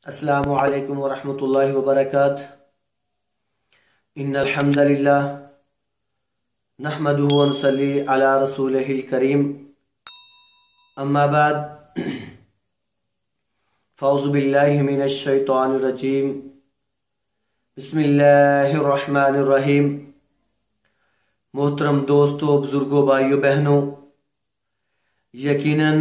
السلام علیکم ورحمۃ اللہ وبرکاتہ۔ ان الحمد للہ نحمده ونصلی علی رسولہ الکریم، اما بعد فاعوذ باللہ من الشیطان الرجیم، بسم اللہ الرحمن الرحیم۔ محترم دوستو، بزرگوں، بھائیوں، بہنوں، یقیناً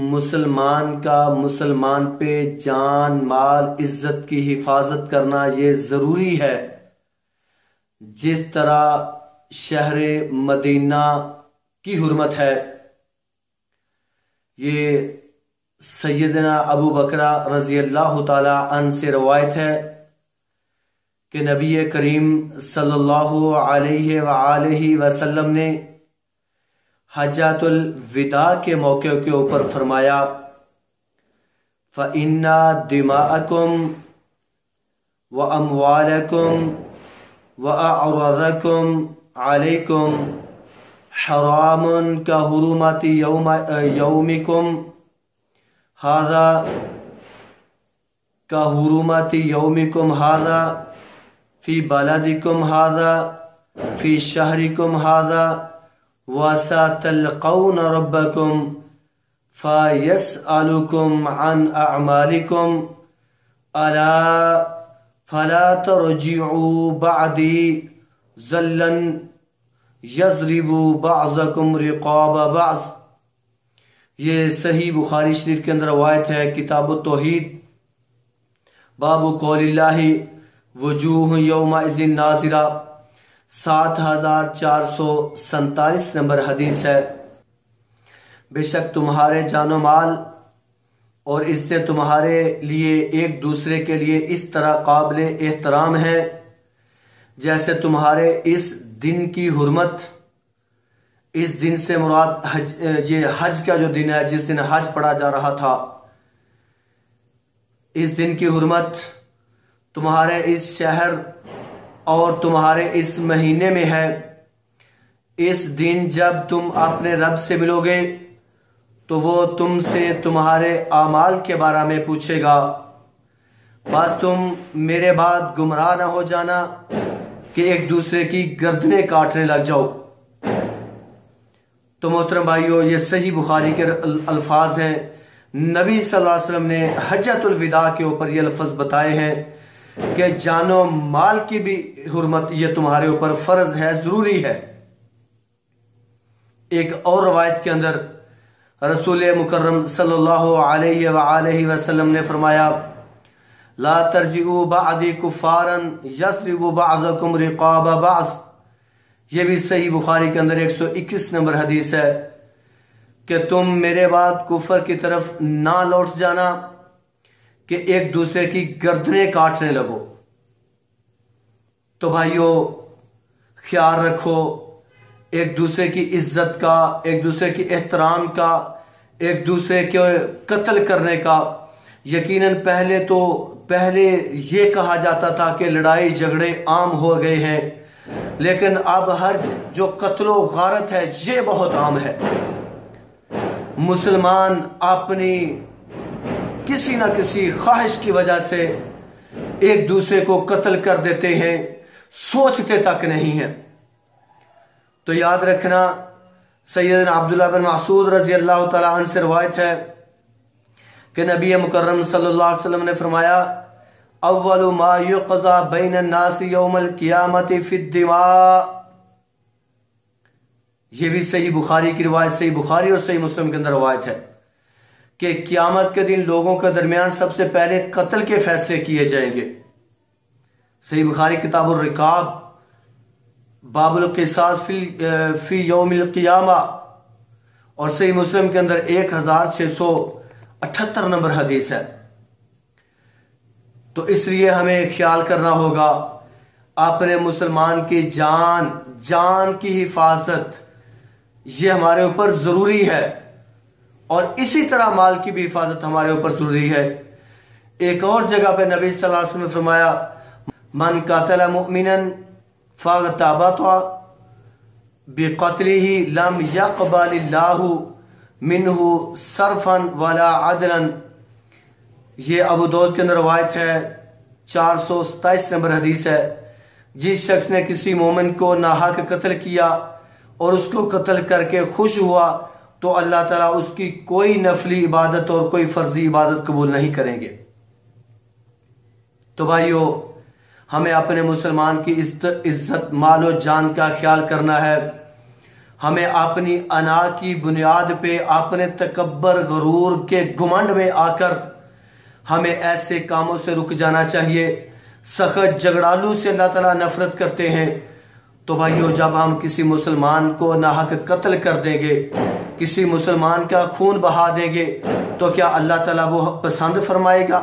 مسلمان کا مسلمان پہ جان، مال، عزت کی حفاظت کرنا یہ ضروری ہے، جس طرح شہر مدینہ کی حرمت ہے۔ یہ سیدنا ابو بکر رضی اللہ تعالی عنہ سے روایت ہے کہ نبی کریم صلی اللہ علیہ وآلہ وسلم نے حجۃ الوداع کے موقع کے اوپر فرمایا، فَإِنَّ دِمَاءَكُمْ وَأَمْوَالَكُمْ وَأَعْرَاضَكُمْ عَلَيْكُمْ حَرَامٌ كَحُرُمَةِ يَوْمِكُمْ هَذَا كَحُرُمَةِ يَوْمِكُمْ هَذَا فِي بَلَدِكُمْ هَذَا فِي شَهْرِكُمْ هَذَا وَسَتَلْقَوْنَ رَبَّكُمْ فَيَسْأَلُكُمْ عَنْ أَعْمَالِكُمْ أَلَا فَلَا تَرْجِعُوا بَعْدِي ذَلًّا يَضْرِبُ بَعْضُكُمْ رِقَابَ بَعْضٍ۔ یہ صحیح بخاری شریف کے اندر روایت ہے، کتاب التوحید، باب قول اللہ وجوہ یومئذ ناظرہ، 7447 نمبر حدیث ہے۔ بے شک تمہارے جان و مال اور عزتیں تمہارے لیے ایک دوسرے کے لیے اس طرح قابل احترام ہیں جیسے تمہارے اس دن کی حرمت۔ اس دن سے مراد یہ حج کا جو دن ہے، جس دن حج پڑھا جا رہا تھا، اس دن کی حرمت تمہارے اس شہر اور تمہارے اس مہینے میں ہے۔ اس دن جب تم اپنے رب سے ملو گے تو وہ تم سے تمہارے اعمال کے بارے میں پوچھے گا، بس تم میرے بعد گمراہ نہ ہو جانا کہ ایک دوسرے کی گردنیں کاٹنے لگ جاؤ۔ تو محترم بھائیو، یہ صحیح بخاری کے الفاظ ہیں۔ نبی صلی اللہ علیہ وسلم نے حجۃ الوداع کے اوپر یہ لفظ بتائے ہیں کہ جان و مال کی بھی حرمت یہ تمہارے اوپر فرض ہے، ضروری ہے۔ ایک اور روایت کے اندر رسول مکرم صلی اللہ علیہ وآلہ وسلم نے فرمایا، لا ترجعوا بعدی کفارا یضرب بعضکم رقاب بعض۔ یہ بھی صحیح بخاری کے اندر 121 نمبر حدیث ہے کہ تم میرے بعد کفر کی طرف نہ لوٹ جانا کہ ایک دوسرے کی گردنیں کاٹنے لگو۔ تو بھائیو، خیال رکھو ایک دوسرے کی عزت کا، ایک دوسرے کی احترام کا، ایک دوسرے کے قتل کرنے کا۔ یقیناً پہلے یہ کہا جاتا تھا کہ لڑائی جھگڑے عام ہو گئے ہیں، لیکن اب ہر جو قتل و غارت ہے یہ بہت عام ہے۔ مسلمان اپنی کسی نہ کسی خواہش کی وجہ سے ایک دوسرے کو قتل کر دیتے ہیں، سوچتے تک نہیں ہیں۔ تو یاد رکھنا، سیدنا عبداللہ بن مسعود رضی اللہ تعالیٰ عنہ سے روایت ہے کہ نبی مکرم صلی اللہ علیہ وسلم نے فرمایا، اول ما یقضى بین الناس یوم القیامت فی الدماء۔ یہ بھی صحیح بخاری کی روایت، صحیح بخاری اور صحیح مسلم کے اندر روایت ہے کہ قیامت کے دن لوگوں کے درمیان سب سے پہلے قتل کے فیصلے کیے جائیں گے۔ صحیح بخاری کتاب الرقاب، باب القصاص فی یوم القیامہ، اور صحیح مسلم کے اندر 1678 نمبر حدیث ہے۔ تو اس لیے ہمیں خیال کرنا ہوگا اپنے مسلمان کی جان کی حفاظت، یہ ہمارے اوپر ضروری ہے، اور اسی طرح مال کی بھی حفاظت ہمارے اوپر ضروری ہے۔ ایک اور جگہ پہ نبی صلی اللہ علیہ وسلم نے فرمایا، من قتل مؤمنا فاغتبط بقتله لم يقبل الله منه صرفا ولا عدلا یہ ابو داؤد کے اندر روایت ہے، 427 نمبر حدیث ہے، جس شخص نے کسی مومن کو ناحق قتل کیا اور اس کو قتل کر کے خوش ہوا تو اللہ تعالیٰ اس کی کوئی نفلی عبادت اور کوئی فرضی عبادت قبول نہیں کریں گے۔ تو بھائیو، ہمیں اپنے مسلمان کی عزت مال و جان کا خیال کرنا ہے۔ ہمیں اپنی انا کی بنیاد پہ اپنے تکبر غرور کے گھمنڈ میں آ کر ہمیں ایسے کاموں سے رک جانا چاہیے۔ سخت جھگڑالو سے اللہ تعالیٰ نفرت کرتے ہیں۔ تو بھائیو، جب ہم کسی مسلمان کو ناحق قتل کر دیں گے، کسی مسلمان کا خون بہا دیں گے، تو کیا اللہ تعالیٰ وہ پسند فرمائے گا؟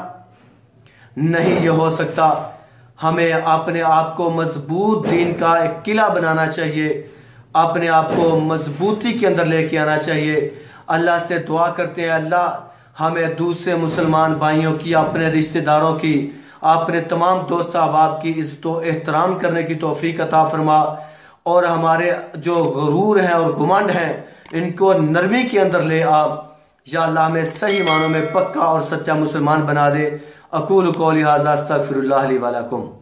نہیں یہ ہو سکتا۔ ہمیں اپنے آپ کو مضبوط دین کا ایک قلعہ بنانا چاہیے، اپنے آپ کو مضبوطی کے اندر لے کے آنا چاہیے۔ اللہ سے دعا کرتے ہیں، اللہ ہمیں دوسرے مسلمان بھائیوں کی، اپنے رشتہ داروں کی، اپنے تمام دوست احباب کی عزت و احترام کرنے کی توفیق عطا فرما، اور ہمارے جو غرور ہیں اور گھمنڈ ہیں ان کو نرمی کے اندر لے آ۔ یا اللہ ہمیں صحیح معنوں میں پکا اور سچا مسلمان بنا دے۔ اقول قولی ھذا استغفر اللہ لی ولکم۔